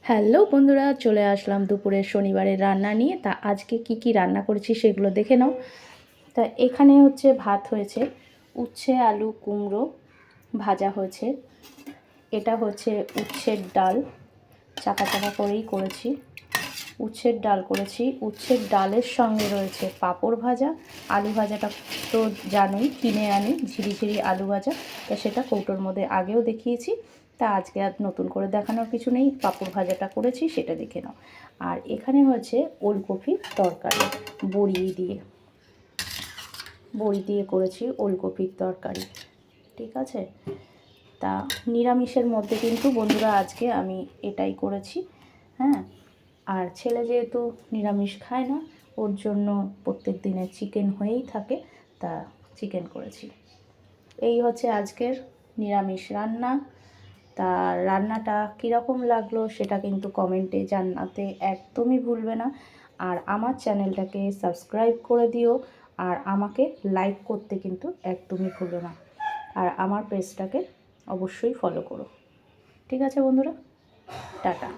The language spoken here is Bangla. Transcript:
হ্যালো বন্ধুরা, চলে আসলাম দুপুরের শনিবারের রান্না নিয়ে। তা আজকে কি রান্না করেছি সেগুলো দেখে নাও। তা এখানে হচ্ছে ভাত হয়েছে, উচ্ছে আলু কুমড়ো ভাজা হয়েছে, এটা হচ্ছে উচ্ছের ডাল, চাকা চাকা করেই করেছি। উচ্ছের ডাল করেছি, উচ্ছের ডালের সঙ্গে রয়েছে পাঁপড় ভাজা। আলু ভাজাটা তো জানোই, কিনে আনি ঝিরিঝিরি আলু ভাজা, তা সেটা কৌটোর মধ্যে আগেও দেখিয়েছি। তা আজকে আর নতুন করে দেখানোর কিছু নেই, পাঁপড় ভাজাটা করেছি সেটা দেখে নাও। আর এখানে হচ্ছে ওলকপির তরকারি, বড়ি দিয়ে করেছি ওলকপির তরকারি। ঠিক আছে, তা নিরামিষের মধ্যে কিন্তু বন্ধুরা আজকে আমি এটাই করেছি। হ্যাঁ, আর ছেলে যেহেতু নিরামিষ খায় না, ওর জন্য প্রত্যেক দিনে চিকেন হয়েই থাকে, তা চিকেন করেছি। এই হচ্ছে আজকের নিরামিষ রান্না। তা রান্নাটা কীরকম লাগলো সেটা কিন্তু কমেন্টে জানাতে একদমই ভুলবে না। আর আমার চ্যানেলটাকে সাবস্ক্রাইব করে দিও, আর আমাকে লাইক করতে কিন্তু একদমই ভুলো না। আর আমার পেজটাকে অবশ্যই ফলো করো। ঠিক আছে বন্ধুরা, টাটা।